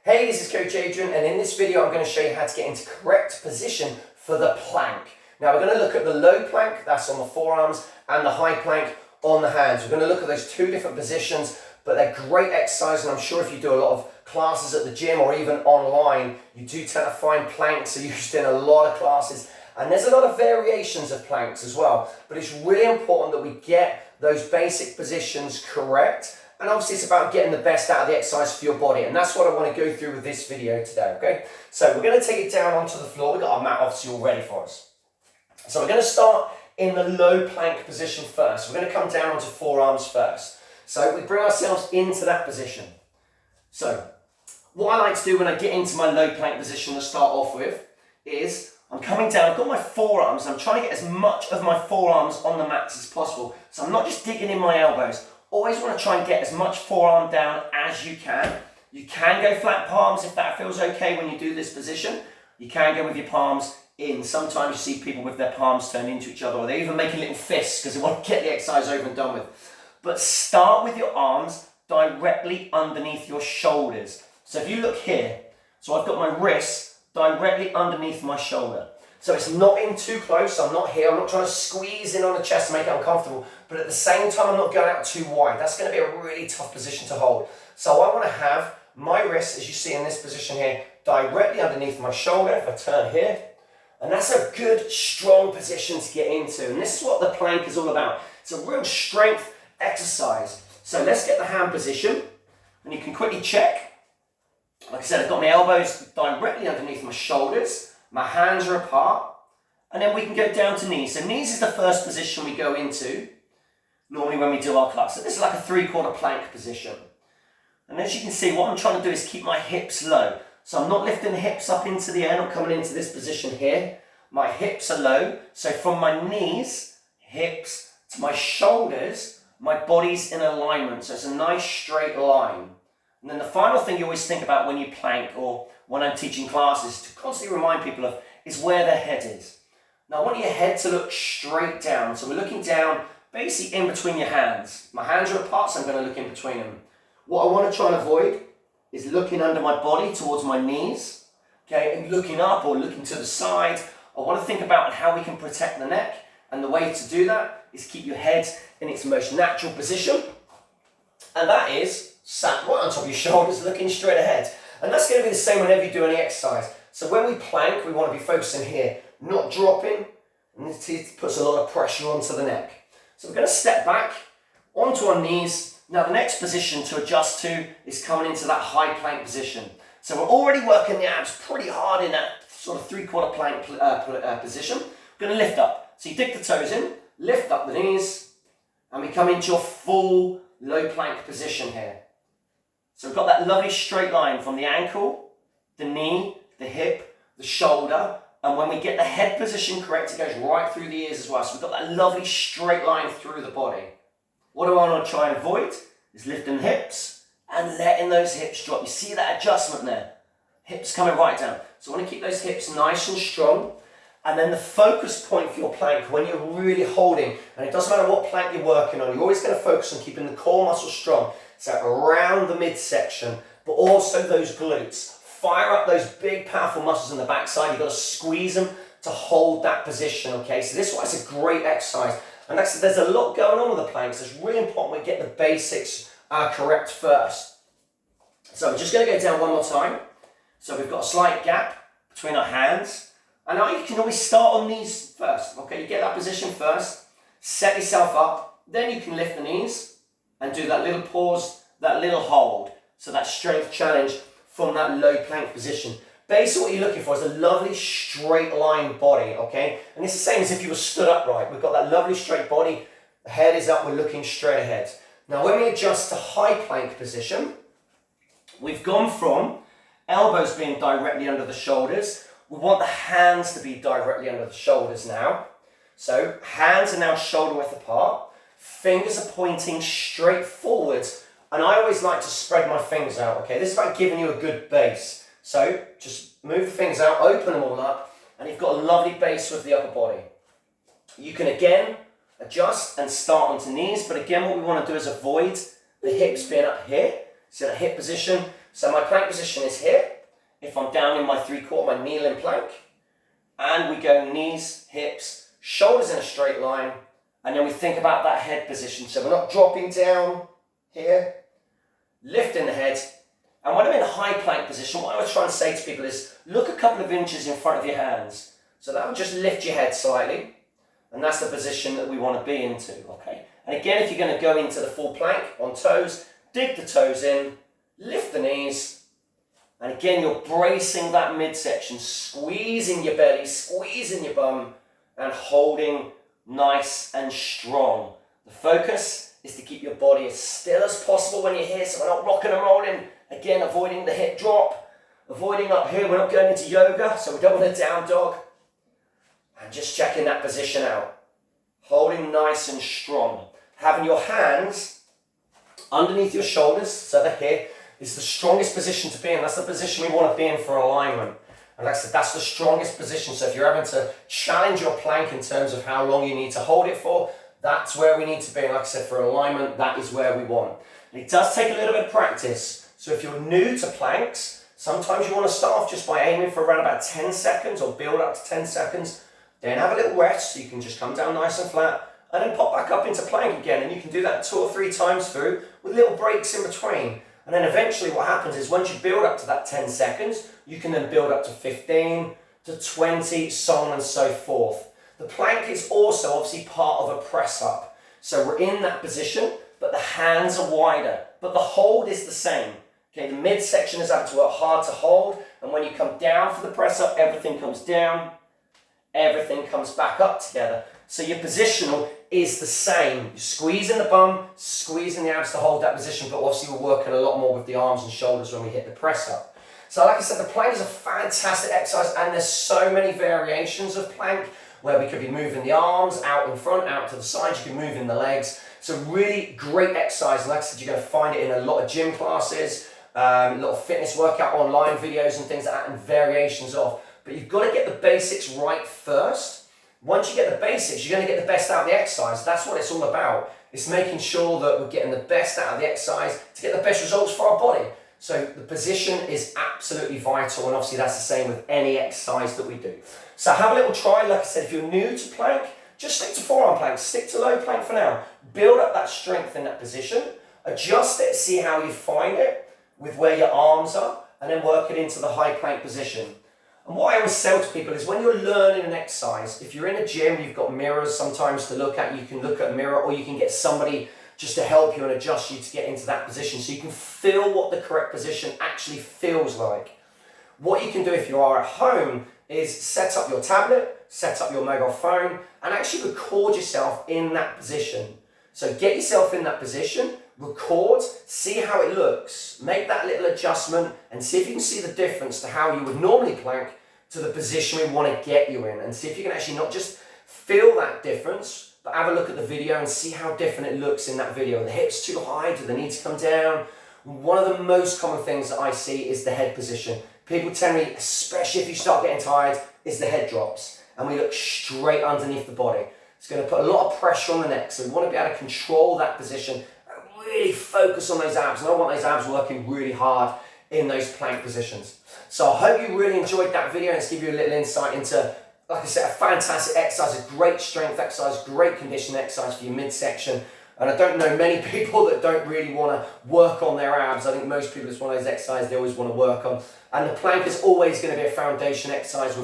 Hey, this is Coach Adrian, and in this video I'm going to show you how to get into correct position for the plank. Now we're going to look at the low plank, that's on the forearms, and the high plank on the hands. We're going to look at those two different positions, but they're great exercises, and I'm sure if you do a lot of classes at the gym or even online, you do tend to find planks are used in a lot of classes, and there's a lot of variations of planks as well, but it's really important that we get those basic positions correct. And obviously it's about getting the best out of the exercise for your body, and that's what I want to go through with this video today, okay? So we're going to take it down onto the floor. We've got our mat obviously all ready for us. So we're going to start in the low plank position first. We're going to come down onto forearms first. So we bring ourselves into that position. So what I like to do when I get into my low plank position to start off with is I'm coming down, I've got my forearms, and I'm trying to get as much of my forearms on the mats as possible. So I'm not just digging in my elbows. Always want to try and get as much forearm down as you can. You can go flat palms if that feels okay when you do this position. You can go with your palms in. Sometimes you see people with their palms turned into each other, or they even make a little fist because they want to get the exercise over and done with. But start with your arms directly underneath your shoulders. So if you look here, so I've got my wrists directly underneath my shoulder. So it's not in too close, I'm not here, I'm not trying to squeeze in on the chest to make it uncomfortable, but at the same time I'm not going out too wide. That's going to be a really tough position to hold. So I want to have my wrists, as you see in this position here, directly underneath my shoulder if I turn here. And that's a good, strong position to get into. And this is what the plank is all about. It's a real strength exercise. So let's get the hand position, and you can quickly check. Like I said, I've got my elbows directly underneath my shoulders. My hands are apart, and then we can go down to knees. So knees is the first position we go into, normally when we do our class. So this is like a 3/4 plank position. And as you can see, what I'm trying to do is keep my hips low. So I'm not lifting the hips up into the air, not coming into this position here. My hips are low. So from my knees, hips, to my shoulders, my body's in alignment. So it's a nice straight line. And then the final thing you always think about when you plank or when I'm teaching classes to constantly remind people of is where their head is. Now I want your head to look straight down. So we're looking down basically in between your hands. My hands are apart, so I'm going to look in between them. What I want to try and avoid is looking under my body towards my knees, okay, and looking up or looking to the side. I want to think about how we can protect the neck, and the way to do that is keep your head in its most natural position, and that is sat right on top of your shoulders, looking straight ahead. And that's going to be the same whenever you do any exercise. So when we plank, we want to be focusing here, not dropping, and it puts a lot of pressure onto the neck. So we're going to step back onto our knees. Now the next position to adjust to is coming into that high plank position. So we're already working the abs pretty hard in that sort of 3/4 plank position. We're going to lift up. So you dig the toes in, lift up the knees, and we come into your full low plank position here. So we've got that lovely straight line from the ankle, the knee, the hip, the shoulder, and when we get the head position correct, it goes right through the ears as well. So we've got that lovely straight line through the body. What I want to try and avoid is lifting the hips and letting those hips drop. You see that adjustment there? Hips coming right down. So I want to keep those hips nice and strong. And then the focus point for your plank, when you're really holding, and it doesn't matter what plank you're working on, you're always going to focus on keeping the core muscle strong. So around the midsection, but also those glutes. Fire up those big, powerful muscles in the backside. You've got to squeeze them to hold that position, okay? So this is why it's a great exercise. And there's a lot going on with the planks. It's really important we get the basics correct first. So we're just going to go down one more time. So we've got a slight gap between our hands. And now you can always start on knees first, okay? You get that position first, set yourself up, then you can lift the knees and do that little pause, that little hold. So that strength challenge from that low plank position. Basically what you're looking for is a lovely straight line body, okay? And it's the same as if you were stood upright. We've got that lovely straight body, the head is up, we're looking straight ahead. Now when we adjust to high plank position, we've gone from elbows being directly under the shoulders. We want the hands to be directly under the shoulders now. So hands are now shoulder width apart. Fingers are pointing straight forwards. And I always like to spread my fingers out, okay? This is about giving you a good base. So just move the fingers out, open them all up, and you've got a lovely base with the upper body. You can again adjust and start onto knees, but again what we want to do is avoid the hips being up here. So that hip position, So my plank position is here. If I'm down in my 3/4, my kneeling plank, and we go knees, hips, shoulders in a straight line, and then we think about that head position. So we're not dropping down here, lifting the head. And when I'm in a high plank position, what I was trying to say to people is, look a couple of inches in front of your hands. So that will just lift your head slightly, and that's the position that we want to be into, okay? And again, if you're going to go into the full plank on toes, dig the toes in, lift the knees, and again, you're bracing that midsection, squeezing your belly, squeezing your bum, and holding nice and strong. The focus is to keep your body as still as possible when you're here, so we're not rocking and rolling. Again, avoiding the hip drop, avoiding up here. We're not going into yoga, so we don't want a down dog. And just checking that position out. Holding nice and strong. Having your hands underneath your shoulders, so that here is the strongest position to be in. That's the position we want to be in for alignment. And like I said, that's the strongest position. So if you're having to challenge your plank in terms of how long you need to hold it for, that's where we need to be. And like I said, for alignment, that is where we want. And it does take a little bit of practice. So if you're new to planks, sometimes you want to start off just by aiming for around about 10 seconds or build up to 10 seconds. Then have a little rest so you can just come down nice and flat and then pop back up into plank again. And you can do that 2 or 3 times through with little breaks in between. And then eventually what happens is once you build up to that 10 seconds, you can then build up to 15, to 20, so on and so forth. The plank is also obviously part of a press up. So we're in that position, but the hands are wider, but the hold is the same. Okay, the midsection is having to work hard to hold, and when you come down for the press up, everything comes down, everything comes back up together. So your positional is the same. You're squeezing the bum, squeezing the abs to hold that position, but obviously we're working a lot more with the arms and shoulders when we hit the press up. So like I said, the plank is a fantastic exercise, and there's so many variations of plank where we could be moving the arms out in front, out to the sides, you can move in the legs. So really great exercise. And like I said, you're going to find it in a lot of gym classes, a lot of fitness workout online videos and things like that, and variations of. But you've got to get the basics right first. Once you get the basics, you're going to get the best out of the exercise. That's what it's all about. It's making sure that we're getting the best out of the exercise to get the best results for our body. So the position is absolutely vital, and obviously that's the same with any exercise that we do. So have a little try. Like I said, if you're new to plank, just stick to forearm plank, stick to low plank for now. Build up that strength in that position, adjust it, see how you find it with where your arms are, and then work it into the high plank position. And what I always tell to people is when you're learning an exercise, if you're in a gym, you've got mirrors sometimes to look at, you can look at a mirror, or you can get somebody just to help you and adjust you to get into that position so you can feel what the correct position actually feels like. What you can do if you are at home is set up your tablet, set up your mobile phone, and actually record yourself in that position. So get yourself in that position, record, see how it looks, make that little adjustment, and see if you can see the difference to how you would normally plank to the position we want to get you in, and see if you can actually not just feel that difference, but have a look at the video and see how different it looks in that video. Are the hips too high? Do they need to come down? One of the most common things that I see is the head position. People tell me, especially if you start getting tired, is the head drops. And we look straight underneath the body. It's going to put a lot of pressure on the neck. So we want to be able to control that position and really focus on those abs. And I want those abs working really hard in those plank positions. So I hope you really enjoyed that video, and it's give you a little insight into, like I said, a fantastic exercise, a great strength exercise, great conditioning exercise for your midsection. And I don't know many people that don't really want to work on their abs. I think most people, it's one of those exercises they always want to work on. And the plank is always going to be a foundation exercise with